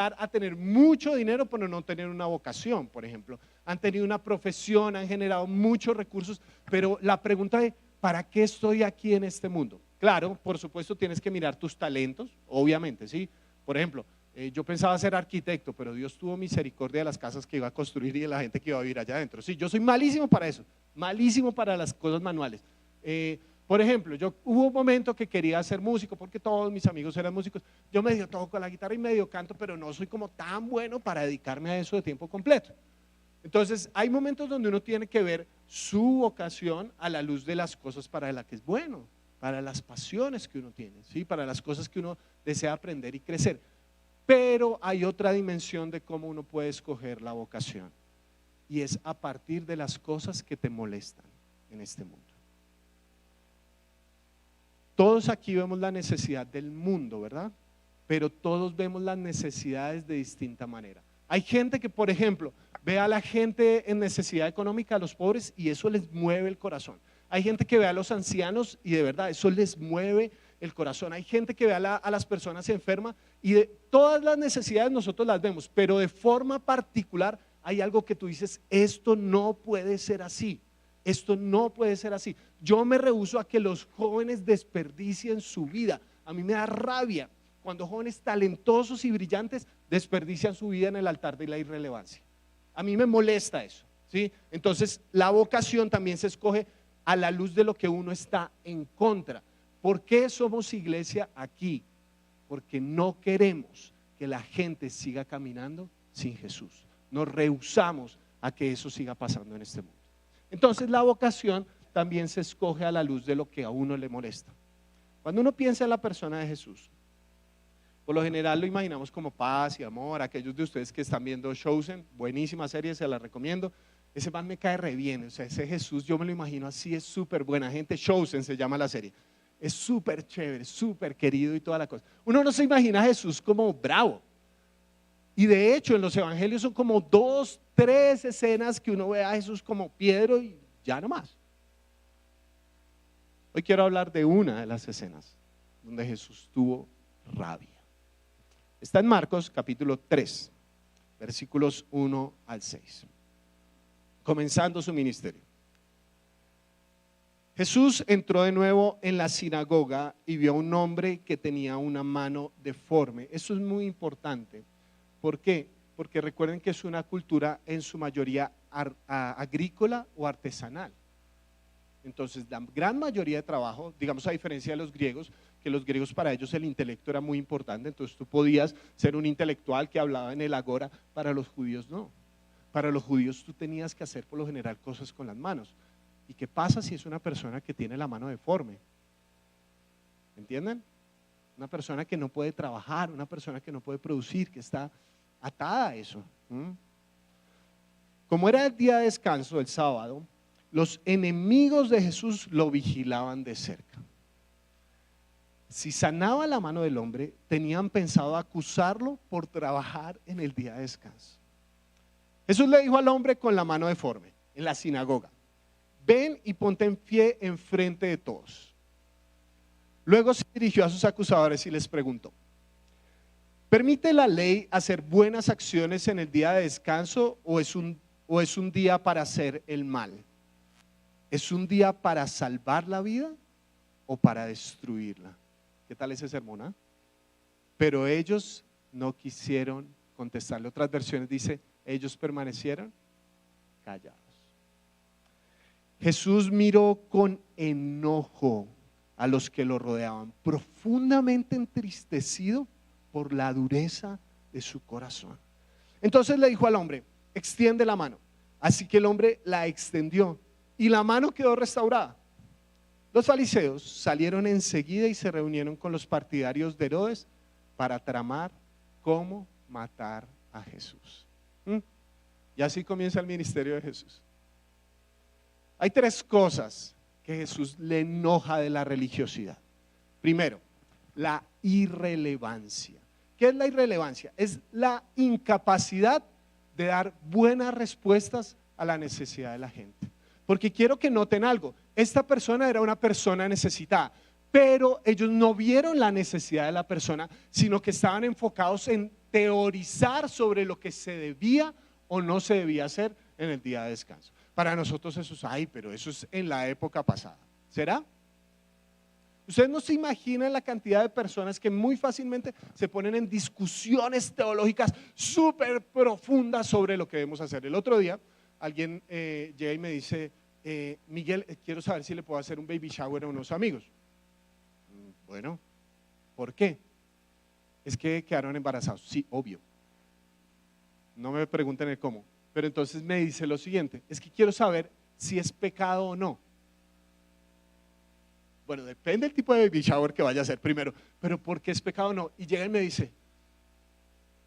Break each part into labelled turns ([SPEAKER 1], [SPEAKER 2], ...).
[SPEAKER 1] a tener mucho dinero, pero no tener una vocación, por ejemplo. Han tenido una profesión, han generado muchos recursos, pero la pregunta es, ¿para qué estoy aquí en este mundo? Claro, por supuesto tienes que mirar tus talentos, obviamente, ¿sí? Por ejemplo, yo pensaba ser arquitecto, pero Dios tuvo misericordia de las casas que iba a construir y de la gente que iba a vivir allá adentro. Sí, yo soy malísimo para eso, malísimo para las cosas manuales. Por ejemplo, hubo un momento que quería ser músico porque todos mis amigos eran músicos. Yo medio toco la guitarra y medio canto, pero no soy como tan bueno para dedicarme a eso de tiempo completo. Entonces, hay momentos donde uno tiene que ver su vocación a la luz de las cosas para las que es bueno, para las pasiones que uno tiene, ¿sí? Para las cosas que uno desea aprender y crecer. Pero hay otra dimensión de cómo uno puede escoger la vocación, y es a partir de las cosas que te molestan en este mundo. Todos aquí vemos la necesidad del mundo, ¿verdad? Pero todos vemos las necesidades de distinta manera. Hay gente que, por ejemplo, ve a la gente en necesidad económica, a los pobres, y eso les mueve el corazón. Hay gente que ve a los ancianos y de verdad eso les mueve el corazón. Hay gente que ve a las personas enfermas y de todas las necesidades nosotros las vemos, pero de forma particular hay algo que tú dices, esto no puede ser así. Esto no puede ser así. Yo me rehúso a que los jóvenes desperdicien su vida. A mí me da rabia cuando jóvenes talentosos y brillantes desperdician su vida en el altar de la irrelevancia. A mí me molesta eso, ¿sí? Entonces la vocación también se escoge a la luz de lo que uno está en contra. ¿Por qué somos iglesia aquí? Porque no queremos que la gente siga caminando sin Jesús. Nos rehusamos a que eso siga pasando en este mundo. Entonces la vocación también se escoge a la luz de lo que a uno le molesta. Cuando uno piensa en la persona de Jesús, por lo general lo imaginamos como paz y amor. Aquellos de ustedes que están viendo Chosen, buenísima serie, se la recomiendo. Ese man me cae re bien, o sea, ese Jesús yo me lo imagino así, es súper buena gente. Chosen se llama la serie. Es súper chévere, súper querido y toda la cosa. Uno no se imagina a Jesús como bravo. Y de hecho en los evangelios son como 2, 3 escenas que uno ve a Jesús como Pedro y ya no más. Hoy quiero hablar de una de las escenas donde Jesús tuvo rabia. Está en Marcos capítulo 3, versículos 1 al 6. Comenzando su ministerio. Jesús entró de nuevo en la sinagoga y vio a un hombre que tenía una mano deforme. Eso es muy importante. ¿Por qué? Porque recuerden que es una cultura en su mayoría agrícola o artesanal. Entonces la gran mayoría de trabajo, digamos a diferencia de los griegos, que los griegos para ellos el intelecto era muy importante, entonces tú podías ser un intelectual que hablaba en el agora, para los judíos no. Para los judíos tú tenías que hacer por lo general cosas con las manos. ¿Y qué pasa si es una persona que tiene la mano deforme? ¿Entienden? Una persona que no puede trabajar, una persona que no puede producir, que está atada a eso. Como era el día de descanso, el sábado, los enemigos de Jesús lo vigilaban de cerca. Si sanaba la mano del hombre, tenían pensado acusarlo por trabajar en el día de descanso. Jesús le dijo al hombre con la mano deforme en la sinagoga: ven y ponte en pie enfrente de todos. Luego se dirigió a sus acusadores y les preguntó: ¿permite la ley hacer buenas acciones en el día de descanso o es un día para hacer el mal? ¿Es un día para salvar la vida o para destruirla? ¿Qué tal ese sermón? Pero ellos no quisieron contestarle. Otras versiones dice, ellos permanecieron callados. Jesús miró con enojo a los que lo rodeaban, profundamente entristecido por la dureza de su corazón. Entonces le dijo al hombre: extiende la mano. Así que el hombre la extendió y la mano quedó restaurada. Los fariseos salieron enseguida y se reunieron con los partidarios de Herodes para tramar cómo matar a Jesús. Y así comienza el ministerio de Jesús. Hay 3 cosas que Jesús le enoja de la religiosidad. Primero, la irrelevancia. ¿Qué es la irrelevancia? Es la incapacidad de dar buenas respuestas a la necesidad de la gente. Porque quiero que noten algo, esta persona era una persona necesitada, pero ellos no vieron la necesidad de la persona, sino que estaban enfocados en teorizar sobre lo que se debía o no se debía hacer en el día de descanso. Para nosotros eso es, ay, pero eso es en la época pasada. ¿Será? Ustedes no se imaginan la cantidad de personas que muy fácilmente se ponen en discusiones teológicas súper profundas sobre lo que debemos hacer. El otro día alguien llega y me dice, Miguel, quiero saber si le puedo hacer un baby shower a unos amigos. Bueno, ¿por qué? Es que quedaron embarazados. Sí, obvio. No me pregunten el cómo. Pero entonces me dice lo siguiente, es que quiero saber si es pecado o no. Bueno, depende del tipo de baby shower que vaya a hacer primero, pero ¿por qué es pecado o no? Y llega y me dice,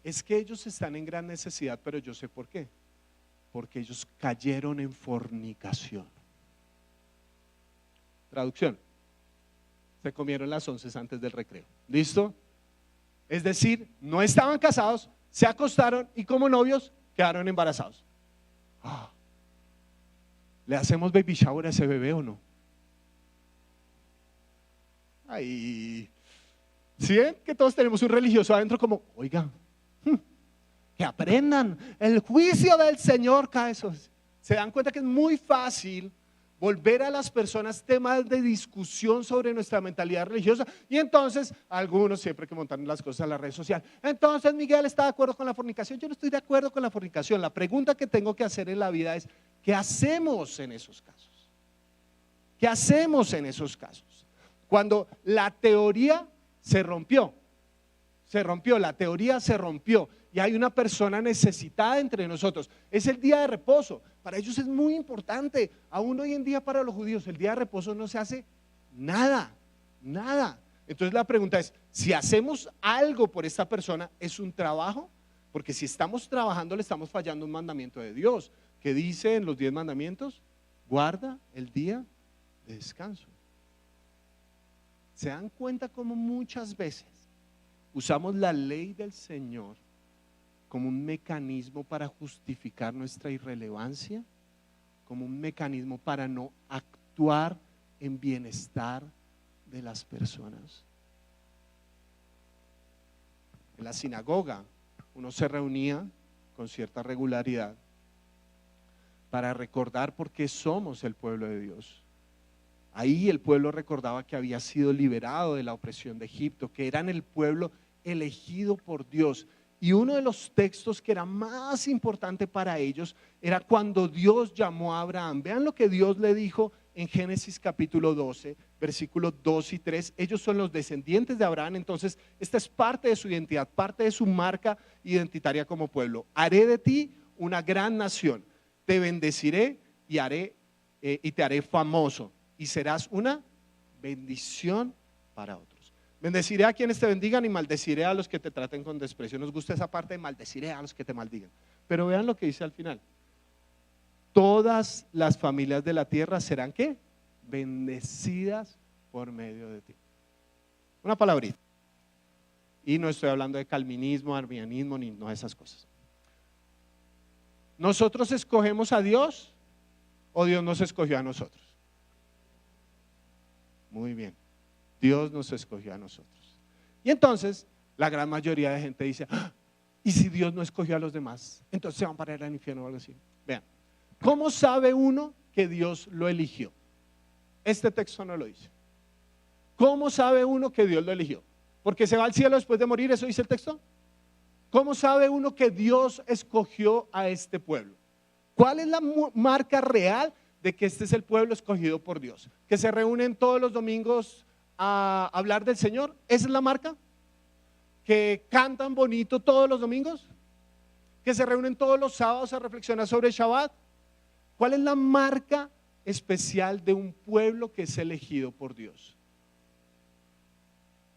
[SPEAKER 1] es que ellos están en gran necesidad, pero yo sé por qué. Porque ellos cayeron en fornicación. Traducción, se comieron las 11 antes del recreo. ¿Listo? Es decir, no estaban casados, se acostaron y como novios quedaron embarazados. ¿Le hacemos baby shower a ese bebé o no? Ay, ¿sí ven? Que todos tenemos un religioso adentro como, oigan, que aprendan, el juicio del Señor cae sobre. Se dan cuenta que es muy fácil volver a las personas temas de discusión sobre nuestra mentalidad religiosa, y entonces algunos siempre que montan las cosas en la red social, entonces Miguel está de acuerdo con la fornicación. Yo no estoy de acuerdo con la fornicación. La pregunta que tengo que hacer en la vida es, ¿qué hacemos en esos casos? ¿Qué hacemos en esos casos? Cuando la teoría se rompió, la teoría se rompió y hay una persona necesitada entre nosotros. Es el día de reposo. Para ellos es muy importante. Aún hoy en día para los judíos el día de reposo no se hace nada, nada. Entonces la pregunta es, si hacemos algo por esta persona, ¿es un trabajo? Porque si estamos trabajando le estamos fallando un mandamiento de Dios, que dice en los 10 mandamientos, guarda el día de descanso. ¿Se dan cuenta cómo muchas veces usamos la ley del Señor como un mecanismo para justificar nuestra irrelevancia? Como un mecanismo para no actuar en bienestar de las personas. En la sinagoga uno se reunía con cierta regularidad para recordar por qué somos el pueblo de Dios. Ahí el pueblo recordaba que había sido liberado de la opresión de Egipto, que eran el pueblo elegido por Dios. Y uno de los textos que era más importante para ellos era cuando Dios llamó a Abraham. Vean lo que Dios le dijo en Génesis capítulo 12, versículos 2 y 3. Ellos son los descendientes de Abraham, entonces esta es parte de su identidad, parte de su marca identitaria como pueblo. Haré de ti una gran nación, te bendeciré y te haré famoso, y serás una bendición para otros. Bendeciré a quienes te bendigan y maldeciré a los que te traten con desprecio. Nos gusta esa parte de maldeciré a los que te maldigan. Pero vean lo que dice al final. Todas las familias de la tierra serán ¿qué? Bendecidas por medio de ti. Una palabrita. Y no estoy hablando de calvinismo, arminianismo, ni no esas cosas. ¿Nosotros escogemos a Dios o Dios nos escogió a nosotros? Muy bien, Dios nos escogió a nosotros. Y entonces la gran mayoría de gente dice, ¿y si Dios no escogió a los demás? Entonces se van para ir al infierno o algo así. Vean, ¿cómo sabe uno que Dios lo eligió? Este texto no lo dice. ¿Cómo sabe uno que Dios lo eligió? ¿Porque se va al cielo después de morir? ¿Eso dice el texto? ¿Cómo sabe uno que Dios escogió a este pueblo? ¿Cuál es la marca real de que este es el pueblo escogido por Dios? ¿Que se reúnen todos los domingos a hablar del Señor? ¿Esa es la marca? ¿Que cantan bonito todos los domingos? ¿Que se reúnen todos los sábados a reflexionar sobre Shabbat? ¿Cuál es la marca especial de un pueblo que es elegido por Dios?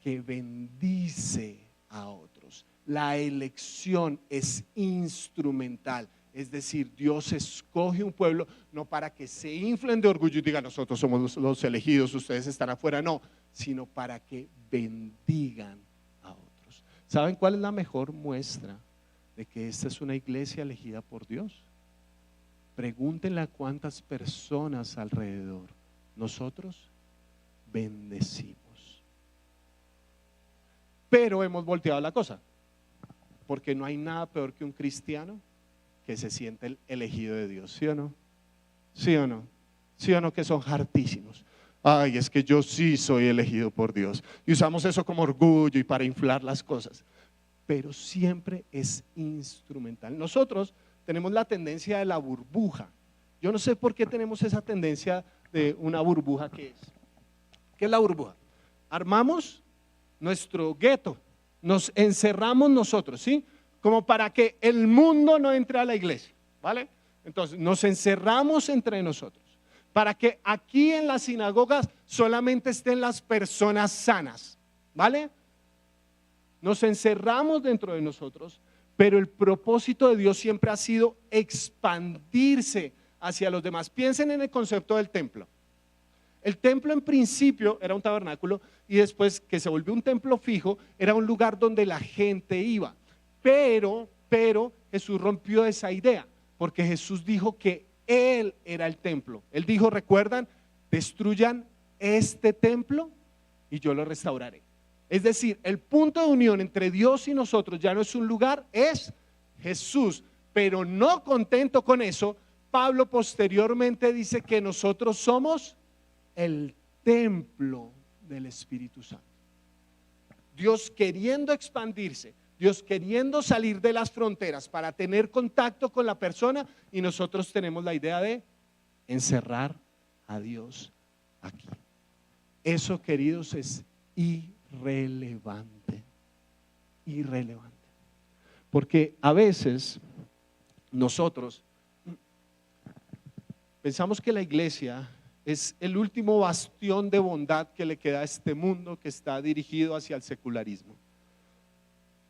[SPEAKER 1] Que bendice a otros. La elección es instrumental. Es decir, Dios escoge un pueblo no para que se inflen de orgullo y digan nosotros somos los elegidos, ustedes están afuera, no, sino para que bendigan a otros. ¿Saben cuál es la mejor muestra de que esta es una iglesia elegida por Dios? Pregúntenle a cuántas personas alrededor nosotros bendecimos. pero hemos volteado la cosa, porque no hay nada peor que un cristiano que se siente el elegido de Dios, ¿sí o no? ¿Sí o no? ¿Sí o no que son hartísimos? Ay, es que yo sí soy elegido por Dios. Y usamos eso como orgullo y para inflar las cosas. Pero siempre es instrumental. Nosotros tenemos la tendencia de la burbuja. Yo no sé por qué tenemos esa tendencia de una burbuja. ¿Qué es? ¿Qué es la burbuja? Armamos nuestro gueto, nos encerramos nosotros, ¿sí? Como para que el mundo no entre a la iglesia, ¿vale? Entonces nos encerramos entre nosotros, para que aquí en las sinagogas solamente estén las personas sanas, ¿vale? Nos encerramos dentro de nosotros, pero el propósito de Dios siempre ha sido expandirse hacia los demás. Piensen en el concepto del templo. El templo en principio era un tabernáculo y después que se volvió un templo fijo, era un lugar donde la gente iba. Pero Jesús rompió esa idea, porque Jesús dijo que Él era el templo. Él dijo, ¿recuerdan? Destruyan este templo y yo lo restauraré. Es decir, el punto de unión entre Dios y nosotros ya no es un lugar, es Jesús. Pero no contento con eso, Pablo posteriormente dice que nosotros somos el templo del Espíritu Santo. Dios queriendo expandirse, Dios queriendo salir de las fronteras para tener contacto con la persona, y nosotros tenemos la idea de encerrar a Dios aquí. Eso, queridos, es irrelevante. Porque a veces nosotros pensamos que la iglesia es el último bastión de bondad que le queda a este mundo que está dirigido hacia el secularismo.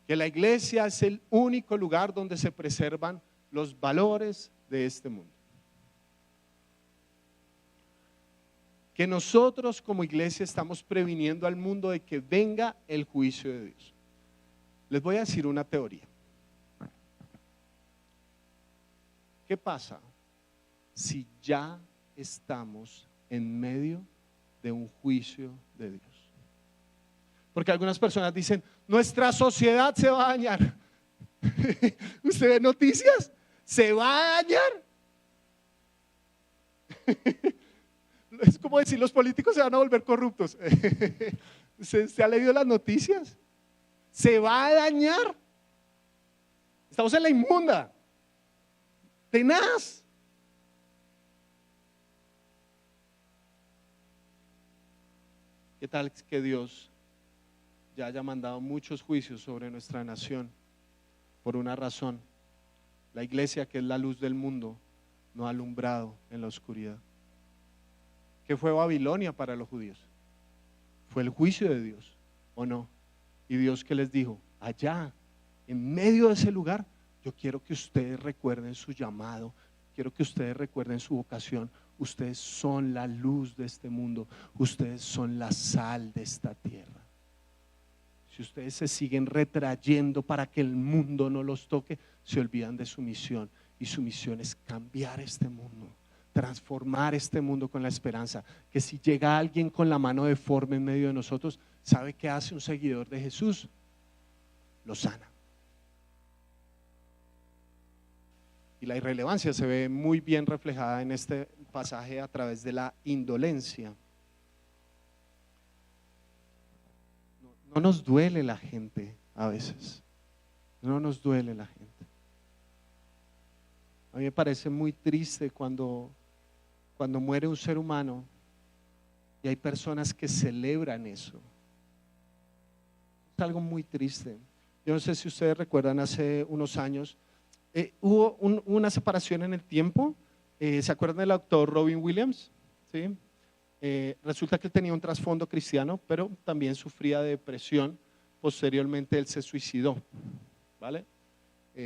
[SPEAKER 1] Que la iglesia es el único lugar donde se preservan los valores de este mundo. Que nosotros como iglesia estamos previniendo al mundo de que venga el juicio de Dios. Les voy a decir una teoría. ¿Qué pasa si ya estamos en medio de un juicio de Dios? Porque algunas personas dicen, nuestra sociedad se va a dañar. ¿Usted ve noticias? ¿Se va a dañar? Es como decir, los políticos se van a volver corruptos. ¿Se ha leído las noticias? ¿Se va a dañar? Estamos en la inmunda. Tenaz. ¿Qué tal que Dios ya haya mandado muchos juicios sobre nuestra nación por una razón? La iglesia, que es la luz del mundo, no ha alumbrado en la oscuridad. ¿Qué fue Babilonia para los judíos? ¿Fue el juicio de Dios o no? Y Dios, ¿qué les dijo? Allá, en medio de ese lugar, yo quiero que ustedes recuerden su llamado, quiero que ustedes recuerden su vocación. Ustedes son la luz de este mundo, ustedes son la sal de esta tierra. Si ustedes se siguen retrayendo para que el mundo no los toque, se olvidan de su misión, y su misión es cambiar este mundo, transformar este mundo con la esperanza que si llega alguien con la mano deforme en medio de nosotros, ¿sabe qué hace un seguidor de Jesús? Lo sana. Y la irrelevancia se ve muy bien reflejada en este pasaje a través de la indolencia. No nos duele la gente a veces. No nos duele la gente. A mí me parece muy triste cuando muere un ser humano y hay personas que celebran eso. Es algo muy triste. Yo no sé si ustedes recuerdan, hace unos años hubo una separación en el tiempo. ¿Se acuerdan del autor Robin Williams? ¿Sí? Resulta que él tenía un trasfondo cristiano, pero también sufría de depresión. Posteriormente él se suicidó, ¿vale?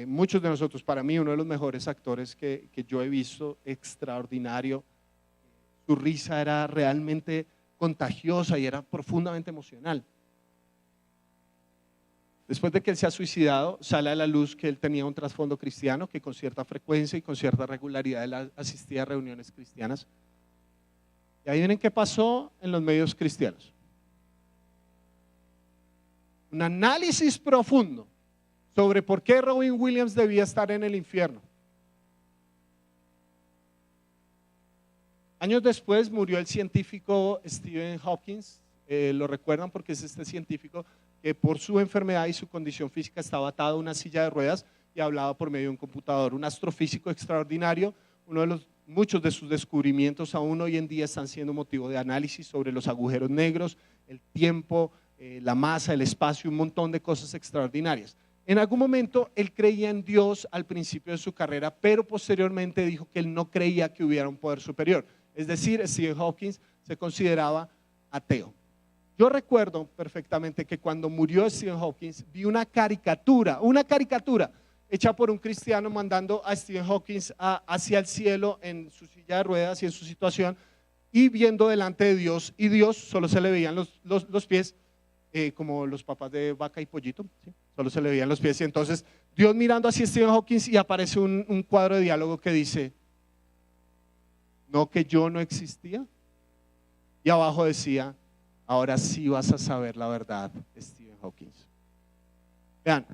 [SPEAKER 1] Muchos de nosotros, para mí, uno de los mejores actores que yo he visto, extraordinario. Su risa era realmente contagiosa y era profundamente emocional. Después de que él se ha suicidado, sale a la luz que él tenía un trasfondo cristiano, que con cierta frecuencia y con cierta regularidad él asistía a reuniones cristianas. Y ahí miren qué pasó en los medios cristianos. un análisis profundo sobre por qué Robin Williams debía estar en el infierno. Años después murió el científico Stephen Hawking. Lo recuerdan porque es este científico que por su enfermedad y su condición física estaba atado a una silla de ruedas y hablaba por medio de un computador. Un astrofísico extraordinario, muchos de sus descubrimientos aún hoy en día están siendo motivo de análisis sobre los agujeros negros, el tiempo, la masa, el espacio, un montón de cosas extraordinarias. En algún momento él creía en Dios al principio de su carrera, pero posteriormente dijo que él no creía que hubiera un poder superior. Es decir, Stephen Hawking se consideraba ateo. Yo recuerdo perfectamente que cuando murió Stephen Hawking vi una caricatura hecha por un cristiano mandando a Stephen Hawking hacia el cielo en su silla de ruedas y en su situación y viendo delante de Dios, y Dios solo se le veían los pies, como los papás de Vaca y Pollito, ¿sí? Solo se le veían los pies, y entonces Dios mirando hacia Stephen Hawking y aparece un cuadro de diálogo que dice: no, que yo no existía, y abajo decía: ahora sí vas a saber la verdad, Stephen Hawking. Vean,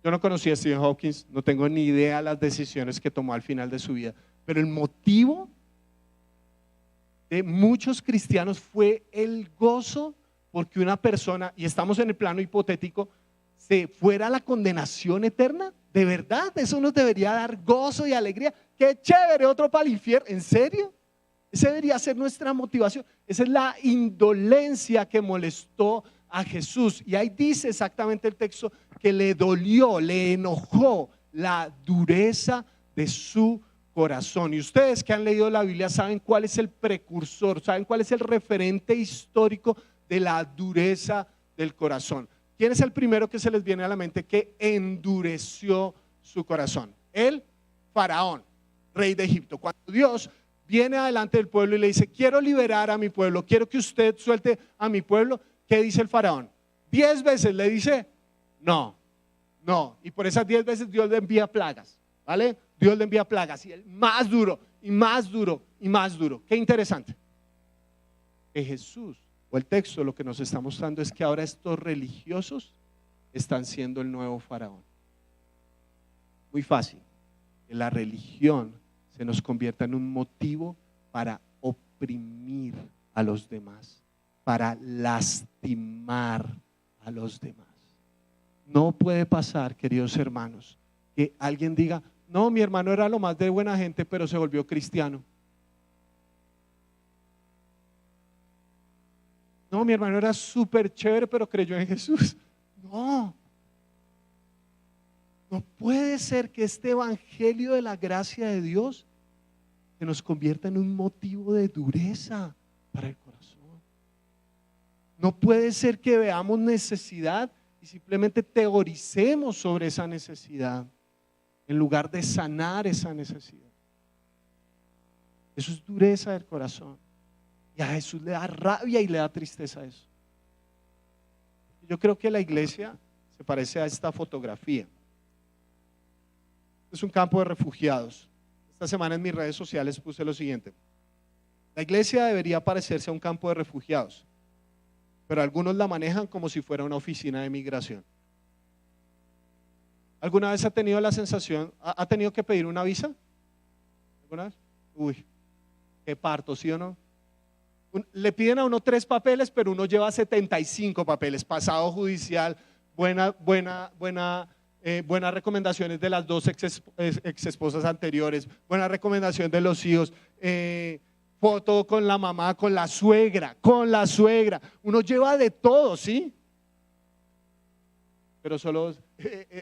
[SPEAKER 1] yo no conocía a Stephen Hawking, no tengo ni idea de las decisiones que tomó al final de su vida, pero el motivo de muchos cristianos fue el gozo porque una persona, y estamos en el plano hipotético, se fuera a la condenación eterna. De verdad, eso nos debería dar gozo y alegría. Qué chévere, otro para el infierno. ¿En serio? Esa debería ser nuestra motivación. Esa es la indolencia que molestó a Jesús. Y ahí dice exactamente el texto que le dolió, le enojó la dureza de su corazón. Y ustedes que han leído la Biblia saben cuál es el precursor, saben cuál es el referente histórico de la dureza del corazón. ¿Quién es el primero que se les viene a la mente que endureció su corazón? El faraón, rey de Egipto. Cuando Dios viene adelante del pueblo y le dice: quiero liberar a mi pueblo, quiero que usted suelte a mi pueblo, ¿qué dice el faraón? 10 veces le dice no, no, y por esas 10 veces Dios le envía plagas, ¿vale? Dios le envía plagas, y el más duro, y más duro, y más duro. Qué interesante que Jesús, o el texto, lo que nos está mostrando es que ahora estos religiosos están siendo el nuevo faraón. Muy fácil, que la religión se nos convierta en un motivo para oprimir a los demás, para lastimar a los demás. No puede pasar, queridos hermanos, que alguien diga: no, mi hermano era lo más de buena gente, pero se volvió cristiano. No, mi hermano era súper chévere, pero creyó en Jesús. No, no puede ser que este evangelio de la gracia de Dios se nos convierta en un motivo de dureza para el corazón. No puede ser que veamos necesidad y simplemente teoricemos sobre esa necesidad en lugar de sanar esa necesidad. Eso es dureza del corazón. Y a Jesús le da rabia y le da tristeza eso. Yo creo que la iglesia se parece a esta fotografía. Es un campo de refugiados. Esta semana en mis redes sociales puse lo siguiente: la iglesia debería parecerse a un campo de refugiados, pero algunos la manejan como si fuera una oficina de migración. ¿Alguna vez ha tenido la sensación, ha tenido que pedir una visa? ¿Alguna vez? Uy, qué parto, ¿sí o no? Le piden a uno 3 papeles, pero uno lleva 75 papeles: pasado judicial, buenas recomendaciones de las 2 ex esposas anteriores, buena recomendación de los hijos, foto con la mamá, con la suegra. Uno lleva de todo, ¿sí? Pero solo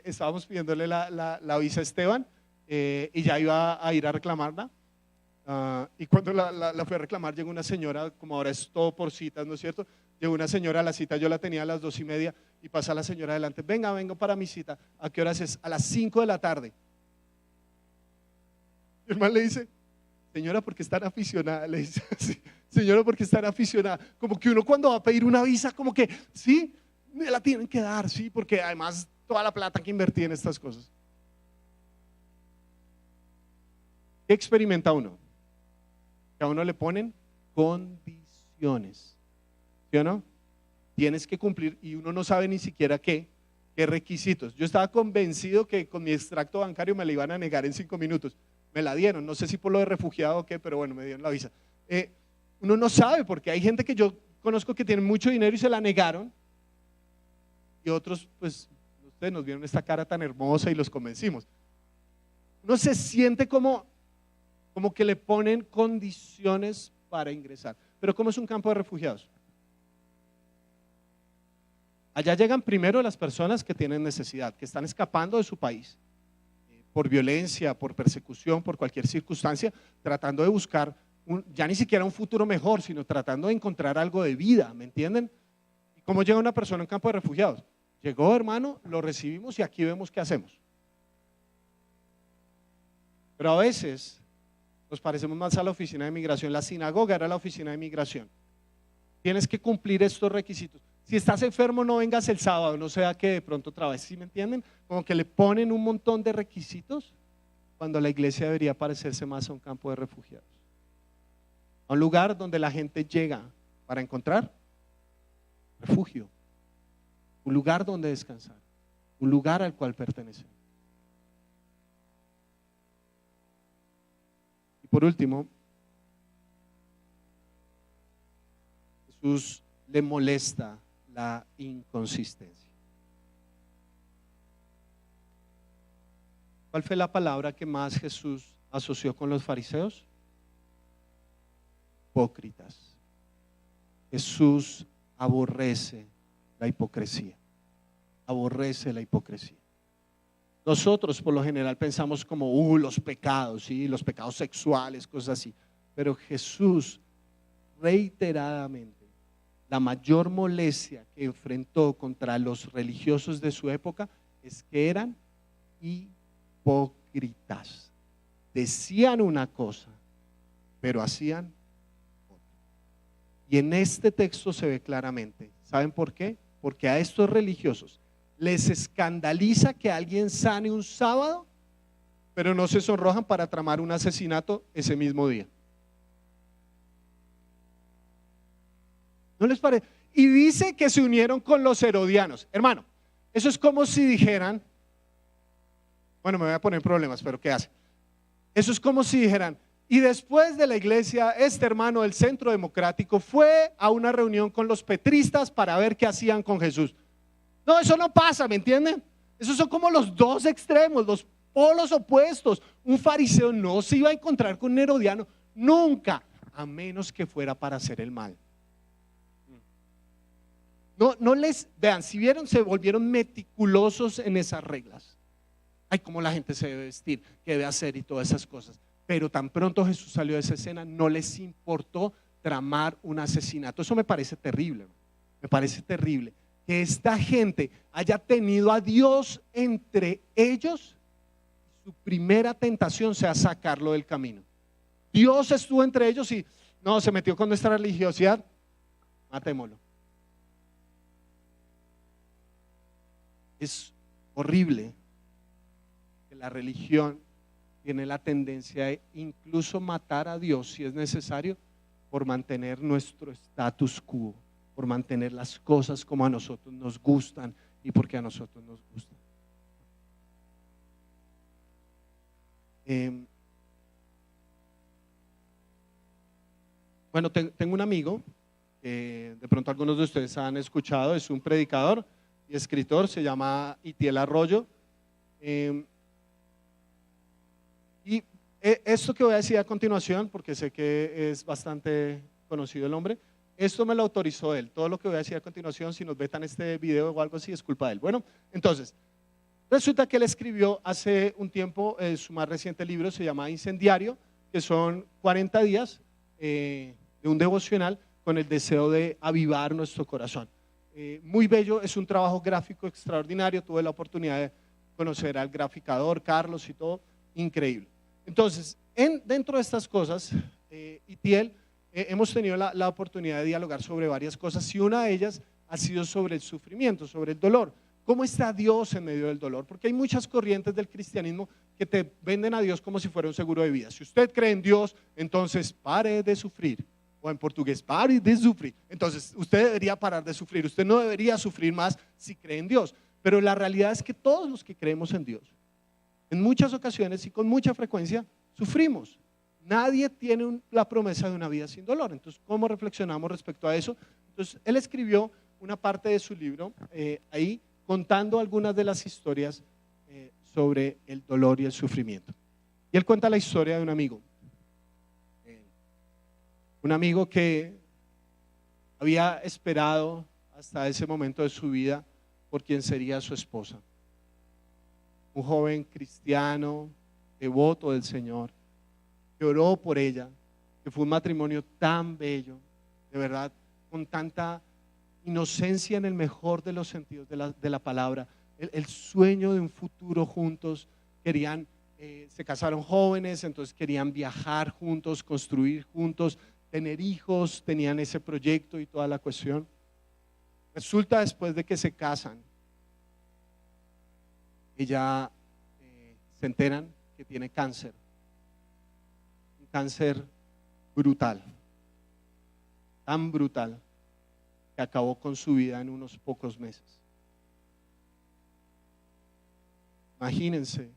[SPEAKER 1] estábamos pidiéndole la visa a Esteban, y ya iba a ir a reclamarla. Y cuando la fui a reclamar, llegó una señora, como ahora es todo por citas, ¿no es cierto? Llegó una señora a la cita, yo la tenía a las 2:30, y pasa la señora adelante: vengo para mi cita. ¿A qué horas es? A las 5 de la tarde. Y el man le dice: señora, ¿por qué es tan aficionada? Le dice así: señora, ¿por qué es tan aficionada? Como que uno cuando va a pedir una visa, como que sí, me la tienen que dar, sí, porque además toda la plata que invertí en estas cosas. ¿Qué experimenta uno? Que a uno le ponen condiciones, ¿sí o no? tienes que cumplir y uno no sabe ni siquiera qué requisitos. Yo estaba convencido que con mi extracto bancario me la iban a negar en 5 minutos. Me la dieron, no sé si por lo de refugiado o qué, pero bueno, me dieron la visa. Uno no sabe, porque hay gente que yo conozco que tiene mucho dinero y se la negaron, y otros, pues, ustedes nos vieron esta cara tan hermosa y los convencimos. Uno se siente como que le ponen condiciones para ingresar. Pero ¿cómo es un campo de refugiados? Allá llegan primero las personas que tienen necesidad, que están escapando de su país, por violencia, por persecución, por cualquier circunstancia, tratando de buscar ya ni siquiera un futuro mejor, sino tratando de encontrar algo de vida, ¿me entienden? ¿Y cómo llega una persona a un campo de refugiados? Llegó, hermano, lo recibimos y aquí vemos qué hacemos. Pero a veces nos parecemos más a la oficina de migración. La sinagoga era la oficina de migración. Tienes que cumplir estos requisitos. Si estás enfermo, no vengas el sábado, no sea que de pronto trabajes, ¿sí me entienden? Como que le ponen un montón de requisitos cuando la iglesia debería parecerse más a un campo de refugiados, a un lugar donde la gente llega para encontrar refugio, un lugar donde descansar, un lugar al cual pertenecer. Y por último, Jesús le molesta la inconsistencia. ¿Cuál fue la palabra que más Jesús asoció con los fariseos? Hipócritas. Jesús aborrece la hipocresía. Aborrece la hipocresía. Nosotros por lo general pensamos como los pecados, ¿sí? Los pecados sexuales, cosas así. Pero Jesús reiteradamente, la mayor molestia que enfrentó contra los religiosos de su época es que eran hipócritas. Decían una cosa, pero hacían otra. Y en este texto se ve claramente. ¿Saben por qué? Porque a estos religiosos les escandaliza que alguien sane un sábado, pero no se sonrojan para tramar un asesinato ese mismo día. ¿No les parece? Y dice que se unieron con los herodianos. Hermano, eso es como si dijeran, bueno, me voy a poner en problemas, pero ¿qué hace? Eso es como si dijeran, y después de la iglesia, este hermano del Centro Democrático fue a una reunión con los petristas para ver qué hacían con Jesús. No, eso no pasa, ¿me entienden? Esos son como los dos extremos, los polos opuestos. Un fariseo no se iba a encontrar con un herodiano nunca, a menos que fuera para hacer el mal. No les, vean, si vieron, se volvieron meticulosos en esas reglas. Ay, cómo la gente se debe vestir, qué debe hacer y todas esas cosas. Pero tan pronto Jesús salió de esa escena, no les importó tramar un asesinato. Eso me parece terrible, me parece terrible. Que esta gente haya tenido a Dios entre ellos, su primera tentación sea sacarlo del camino. Dios estuvo entre ellos y no, se metió con nuestra religiosidad, matémoslo. Es horrible que la religión tiene la tendencia de incluso matar a Dios si es necesario por mantener nuestro status quo, por mantener las cosas como a nosotros nos gustan y porque a nosotros nos gustan. Bueno, tengo un amigo que de pronto algunos de ustedes han escuchado, es un predicador y escritor, se llama Itiel Arroyo. Y esto que voy a decir a continuación, porque sé que es bastante conocido el hombre, esto me lo autorizó él. Todo lo que voy a decir a continuación, si nos vetan este video o algo así, es culpa de él. Bueno, entonces, resulta que él escribió hace un tiempo su más reciente libro, se llama Incendiario, que son 40 días de un devocional con el deseo de avivar nuestro corazón. Muy bello, es un trabajo gráfico extraordinario. Tuve la oportunidad de conocer al graficador Carlos y todo, increíble. Entonces, dentro de estas cosas, Itiel, hemos tenido la oportunidad de dialogar sobre varias cosas y una de ellas ha sido sobre el sufrimiento, sobre el dolor. ¿Cómo está Dios en medio del dolor? Porque hay muchas corrientes del cristianismo que te venden a Dios como si fuera un seguro de vida. Si usted cree en Dios, entonces pare de sufrir. o en portugués, pare de sufrir. Entonces, usted debería parar de sufrir, usted no debería sufrir más si cree en Dios. Pero la realidad es que todos los que creemos en Dios, en muchas ocasiones y con mucha frecuencia, sufrimos. Nadie tiene la promesa de una vida sin dolor. Entonces, ¿cómo reflexionamos respecto a eso? Entonces, él escribió una parte de su libro ahí contando algunas de las historias sobre el dolor y el sufrimiento. Y él cuenta la historia de un amigo que había esperado hasta ese momento de su vida por quien sería su esposa. Un joven cristiano, devoto del Señor, que oró por ella, que fue un matrimonio tan bello, de verdad, con tanta inocencia en el mejor de los sentidos de la palabra, el sueño de un futuro juntos. Querían, se casaron jóvenes, entonces querían viajar juntos, construir juntos, tener hijos, tenían ese proyecto y toda la cuestión. Resulta después de que se casan, ella se enteran que tiene cáncer, un cáncer brutal, tan brutal que acabó con su vida en unos pocos meses. Imagínense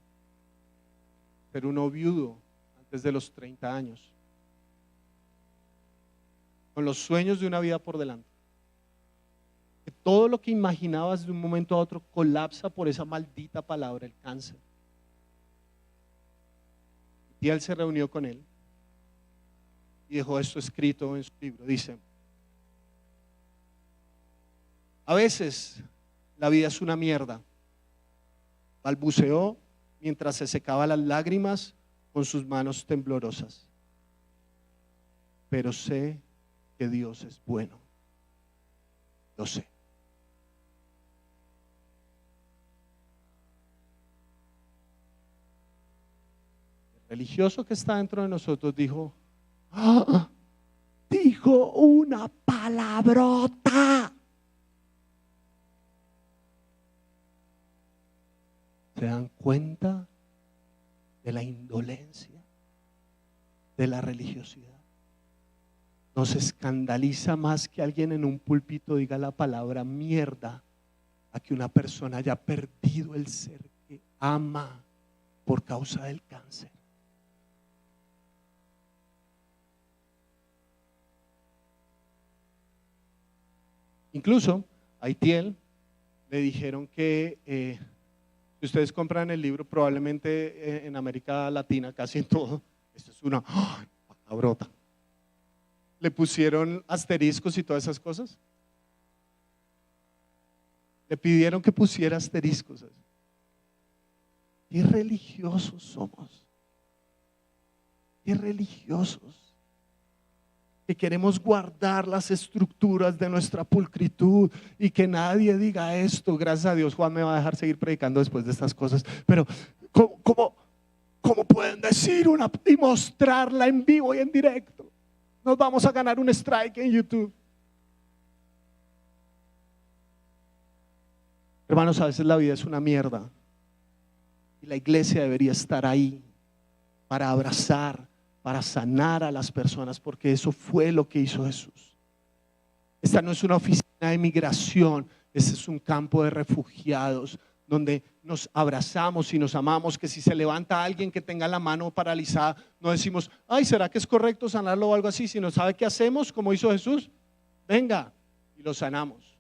[SPEAKER 1] ser uno viudo antes de los 30 años, con los sueños de una vida por delante, que todo lo que imaginabas de un momento a otro colapsa por esa maldita palabra, el cáncer. Y él se reunió con él y dejó esto escrito en su libro. Dice: a veces la vida es una mierda, balbuceó mientras se secaba las lágrimas con sus manos temblorosas, pero sé que Dios es bueno, lo sé. El religioso que está dentro de nosotros dijo: ¡ah! Dijo una palabrota. ¿Se dan cuenta de la indolencia de la religiosidad? Nos escandaliza más que alguien en un púlpito diga la palabra mierda a que una persona haya perdido el ser que ama por causa del cáncer. Incluso a Itiel le dijeron que si ustedes compran el libro, probablemente en América Latina, casi en todo, esto es una palabrota. Le pusieron asteriscos y todas esas cosas. Le pidieron que pusiera asteriscos. Qué religiosos somos. Qué religiosos. Que queremos guardar las estructuras de nuestra pulcritud y que nadie diga esto. Gracias a Dios, Juan me va a dejar seguir predicando después de estas cosas. Pero ¿cómo pueden decir una y mostrarla en vivo y en directo? Nos vamos a ganar un strike en YouTube. Hermanos, a veces la vida es una mierda y la iglesia debería estar ahí para abrazar, para sanar a las personas, porque eso fue lo que hizo Jesús. Esta no es una oficina de migración, este es un campo de refugiados donde nos abrazamos y nos amamos, que si se levanta alguien que tenga la mano paralizada, no decimos: ay, ¿será que es correcto sanarlo o algo así? Sino, ¿sabe qué hacemos? Como hizo Jesús, venga, y lo sanamos.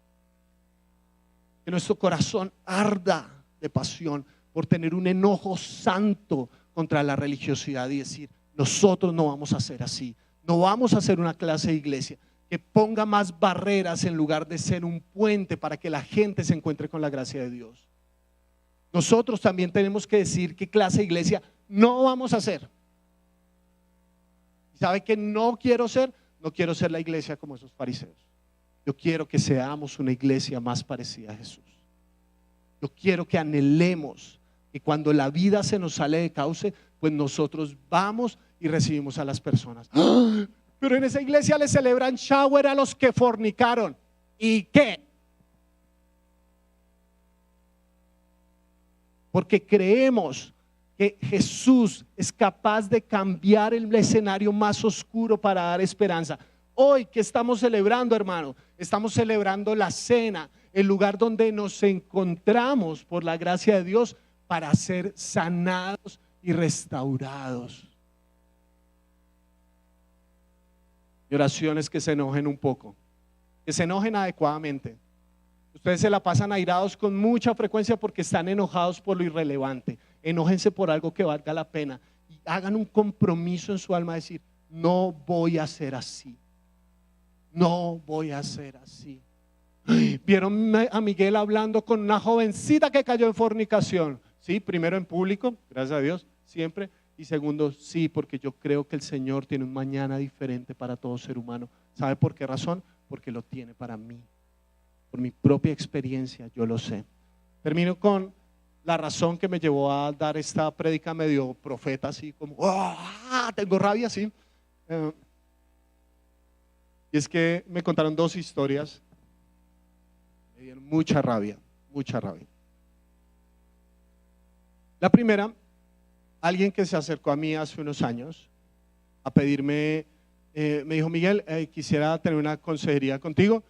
[SPEAKER 1] Que nuestro corazón arda de pasión por tener un enojo santo contra la religiosidad y decir: nosotros no vamos a ser así, no vamos a ser una clase de iglesia que ponga más barreras en lugar de ser un puente para que la gente se encuentre con la gracia de Dios. Nosotros también tenemos que decir qué clase de iglesia no vamos a ser. ¿Sabe qué no quiero ser? No quiero ser la iglesia como esos fariseos. Yo quiero que seamos una iglesia más parecida a Jesús. Yo quiero que anhelemos que cuando la vida se nos sale de cauce, pues nosotros vamos y recibimos a las personas. ¡Ah! Pero en esa iglesia le celebran shower a los que fornicaron. ¿Y qué? Porque creemos que Jesús es capaz de cambiar el escenario más oscuro para dar esperanza. hoy, ¿qué estamos celebrando, hermano? Estamos celebrando la cena, el lugar donde nos encontramos por la gracia de Dios para ser sanados y restaurados. Mi oración es que se enojen un poco, que se enojen adecuadamente. Ustedes se la pasan airados con mucha frecuencia porque están enojados por lo irrelevante. Enójense por algo que valga la pena y hagan un compromiso en su alma de decir: no voy a ser así, no voy a ser así. ¿Vieron a Miguel hablando con una jovencita que cayó en fornicación? Sí, primero en público, gracias a Dios, siempre. Y segundo, sí, porque yo creo que el Señor tiene un mañana diferente para todo ser humano. ¿Sabe por qué razón? Porque lo tiene para mí. Por mi propia experiencia, yo lo sé. Termino con la razón que me llevó a dar esta prédica medio profeta, así como tengo rabia, sí. Y es que me contaron dos historias, me dieron mucha rabia, mucha rabia. La primera, alguien que se acercó a mí hace unos años a pedirme, me dijo: Miguel, quisiera tener una consejería contigo.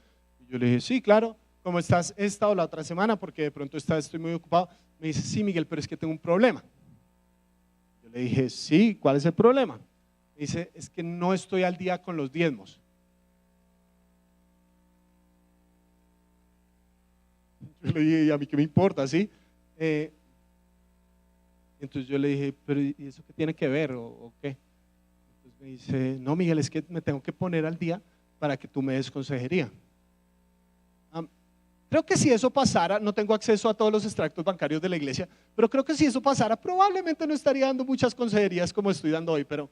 [SPEAKER 1] Yo le dije: sí, claro. ¿Cómo estás esta o la otra semana? Porque de pronto estoy muy ocupado. Me dice: sí, Miguel, pero es que tengo un problema. Yo le dije: sí, ¿cuál es el problema? Me dice: es que no estoy al día con los diezmos. Yo le dije: ¿y a mí qué me importa? ¿Sí? Entonces yo le dije: pero ¿y eso qué tiene que ver o qué? Entonces me dice: no, Miguel, es que me tengo que poner al día para que tú me des consejería. Creo que si eso pasara, no tengo acceso a todos los extractos bancarios de la iglesia, pero creo que si eso pasara, probablemente no estaría dando muchas consejerías como estoy dando hoy. Pero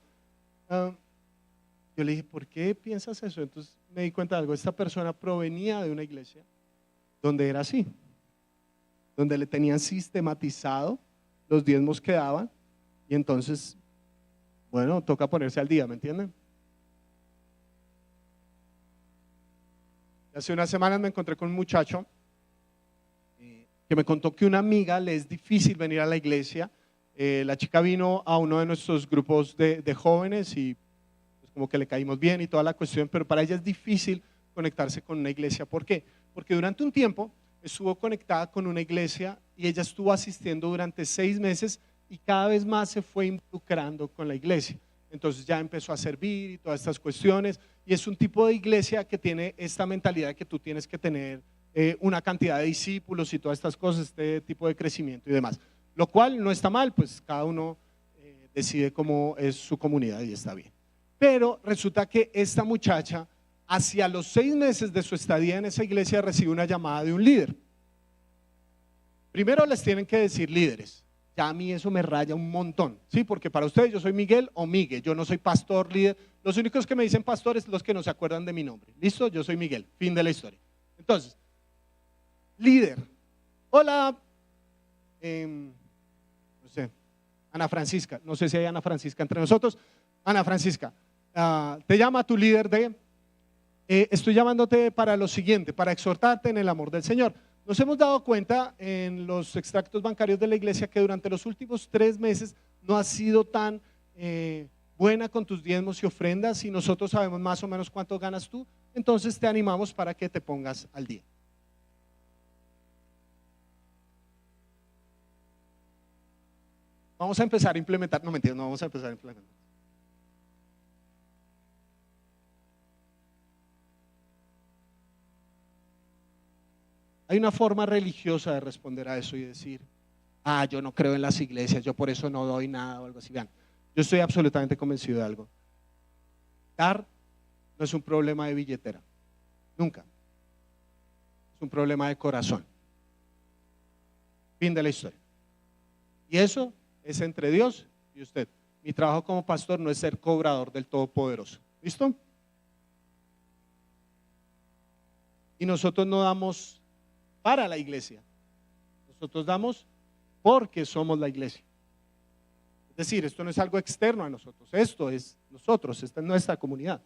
[SPEAKER 1] yo le dije: ¿por qué piensas eso? Entonces me di cuenta de algo. Esta persona provenía de una iglesia donde era así, donde le tenían sistematizado los diezmos que daban, y entonces, bueno, toca ponerse al día, ¿me entienden? Hace unas semanas me encontré con un muchacho que me contó que una amiga le es difícil venir a la iglesia. La chica vino a uno de nuestros grupos de jóvenes y pues como que le caímos bien y toda la cuestión, pero para ella es difícil conectarse con una iglesia. ¿Por qué? Porque durante un tiempo estuvo conectada con una iglesia y ella estuvo asistiendo durante 6 meses y cada vez más se fue involucrando con la iglesia. Entonces ya empezó a servir y todas estas cuestiones, y es un tipo de iglesia que tiene esta mentalidad que tú tienes que tener una cantidad de discípulos y todas estas cosas, este tipo de crecimiento y demás, lo cual no está mal, pues cada uno decide cómo es su comunidad y está bien. Pero resulta que esta muchacha, hacia los 6 meses de su estadía en esa iglesia, recibe una llamada de un líder. Primero les tienen que decir líderes. Ya a mí eso me raya un montón, ¿sí? Porque para ustedes yo soy Miguel o Miguel, yo no soy pastor, líder. Los únicos que me dicen pastores son los que no se acuerdan de mi nombre. ¿Listo? Yo soy Miguel, fin de la historia. Entonces, líder. Hola, no sé, Ana Francisca, no sé si hay Ana Francisca entre nosotros. Ana Francisca, te llama tu líder estoy llamándote para lo siguiente, para exhortarte en el amor del Señor. Nos hemos dado cuenta en los extractos bancarios de la iglesia que durante los últimos 3 meses no has sido tan buena con tus diezmos y ofrendas, y nosotros sabemos más o menos cuánto ganas tú, entonces te animamos para que te pongas al día. Vamos a empezar a implementar, no mentira, no vamos a empezar a implementar. Hay una forma religiosa de responder a eso y decir: yo no creo en las iglesias, yo por eso no doy nada o algo así. Vean, yo estoy absolutamente convencido de algo. Dar no es un problema de billetera, nunca. Es un problema de corazón. Fin de la historia. Y eso es entre Dios y usted. Mi trabajo como pastor no es ser cobrador del Todopoderoso. ¿Listo? Y nosotros no damos para la iglesia, nosotros damos porque somos la iglesia. Es decir, esto no es algo externo a nosotros, esto es nosotros, esta es nuestra comunidad.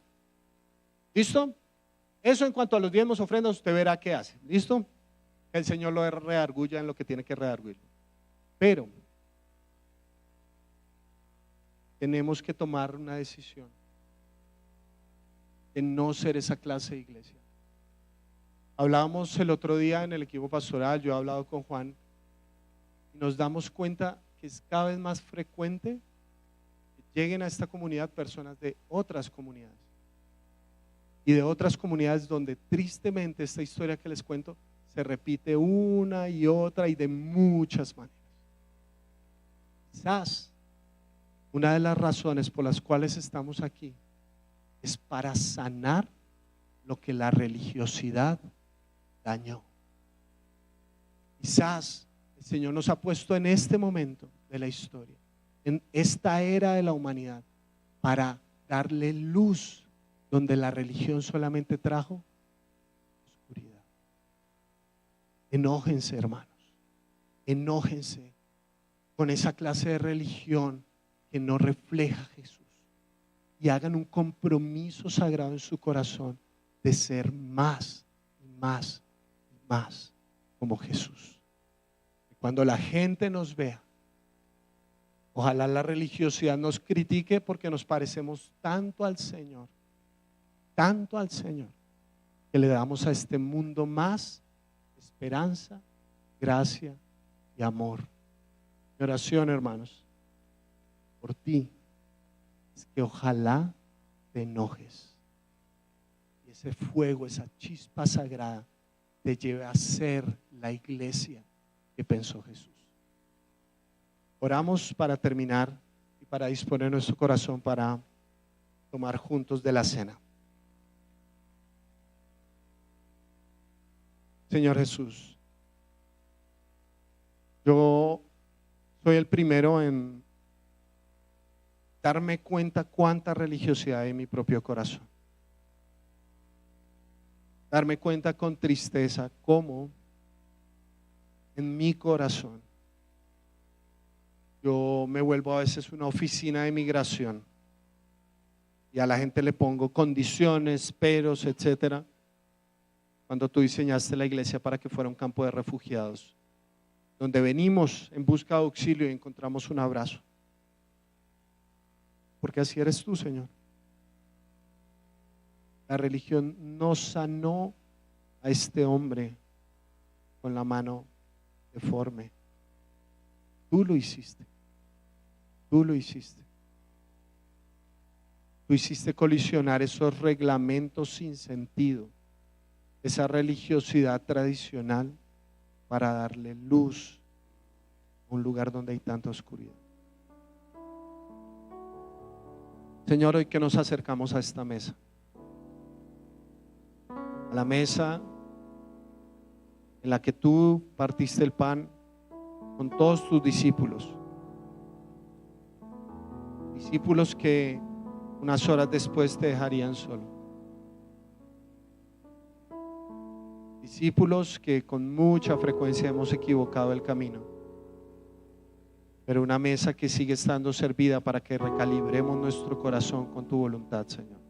[SPEAKER 1] ¿Listo? Eso en cuanto a los diezmos, ofrendas, usted verá qué hace. ¿Listo? El Señor lo redarguya en lo que tiene que redarguir. Pero tenemos que tomar una decisión. de no ser esa clase de iglesia. Hablábamos el otro día en el equipo pastoral, yo he hablado con Juan, y nos damos cuenta que es cada vez más frecuente que lleguen a esta comunidad personas de otras comunidades y de otras comunidades donde tristemente esta historia que les cuento se repite una y otra y de muchas maneras. Quizás una de las razones por las cuales estamos aquí es para sanar lo que la religiosidad dañó. Quizás el Señor nos ha puesto en este momento de la historia, en esta era de la humanidad, para darle luz donde la religión solamente trajo oscuridad. Enójense, hermanos, enójense con esa clase de religión que no refleja a Jesús, y hagan un compromiso sagrado en su corazón de ser más y más y más como Jesús. Y cuando la gente nos vea, ojalá la religiosidad nos critique porque nos parecemos tanto al Señor, que le damos a este mundo más esperanza, gracia y amor. Mi oración, hermanos, por ti es que ojalá te enojes y ese fuego, esa chispa sagrada te lleve a ser la iglesia que pensó Jesús. Oramos para terminar y para disponer nuestro corazón para tomar juntos de la cena. Señor Jesús, yo soy el primero en darme cuenta cuánta religiosidad hay en mi propio corazón. Darme cuenta con tristeza cómo en mi corazón yo me vuelvo a veces una oficina de migración y a la gente le pongo condiciones, peros, etcétera, cuando tú diseñaste la iglesia para que fuera un campo de refugiados, donde venimos en busca de auxilio y encontramos un abrazo. Porque así eres tú, Señor. La religión no sanó a este hombre con la mano deforme. Tú lo hiciste. Tú lo hiciste. Tú hiciste colisionar esos reglamentos sin sentido, esa religiosidad tradicional, para darle luz a un lugar donde hay tanta oscuridad. Señor, hoy que nos acercamos a esta mesa, a la mesa en la que tú partiste el pan con todos tus discípulos, discípulos que unas horas después te dejarían solo, discípulos que con mucha frecuencia hemos equivocado el camino, pero una mesa que sigue estando servida para que recalibremos nuestro corazón con tu voluntad, Señor.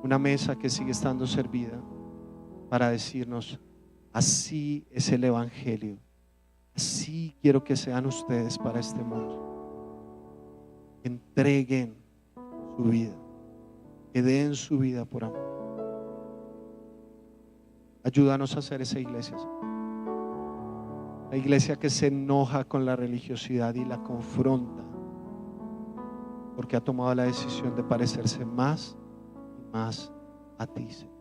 [SPEAKER 1] Una mesa que sigue estando servida para decirnos: así es el Evangelio, así quiero que sean ustedes para este mundo. Entreguen su vida, que den su vida por amor. Ayúdanos a hacer esa iglesia, Señor. La iglesia que se enoja con la religiosidad y la confronta porque ha tomado la decisión de parecerse más y más a ti, Señor.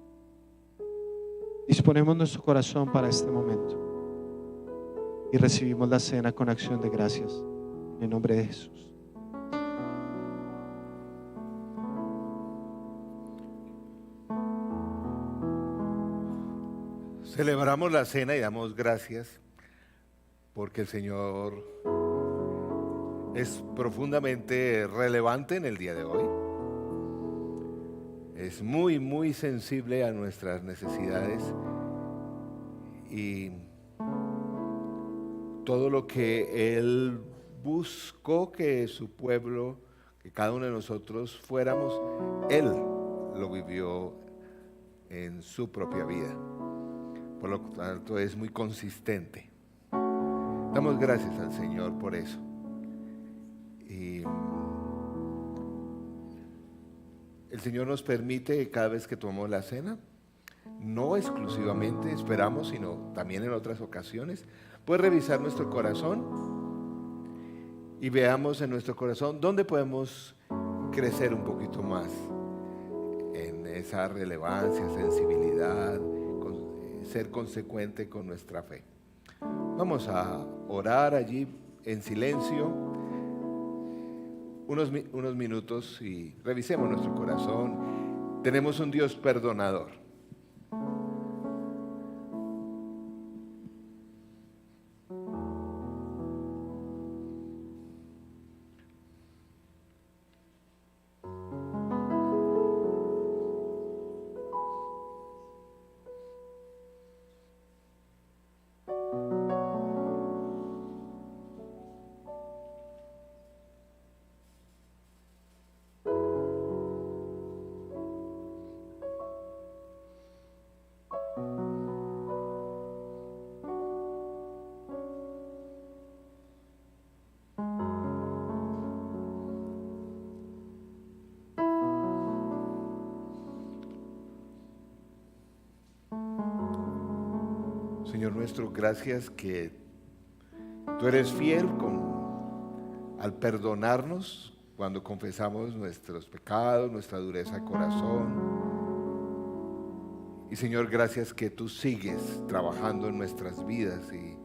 [SPEAKER 1] Disponemos nuestro corazón para este momento y recibimos la cena con acción de gracias en el nombre de Jesús.
[SPEAKER 2] Celebramos la cena y damos gracias porque el Señor es profundamente relevante en el día de hoy. Es muy, muy sensible a nuestras necesidades y todo lo que Él buscó que su pueblo, que cada uno de nosotros fuéramos, Él lo vivió en su propia vida. Por lo tanto es muy consistente. Damos gracias al Señor por eso. Y el Señor nos permite cada vez que tomamos la cena, no exclusivamente esperamos, sino también en otras ocasiones, pues revisar nuestro corazón y veamos en nuestro corazón dónde podemos crecer un poquito más en esa relevancia, sensibilidad, ser consecuente con nuestra fe. Vamos a orar allí en silencio unos minutos y revisemos nuestro corazón. Tenemos un Dios perdonador. Señor nuestro, gracias que tú eres fiel al perdonarnos cuando confesamos nuestros pecados, nuestra dureza de corazón. Y Señor, gracias que tú sigues trabajando en nuestras vidas y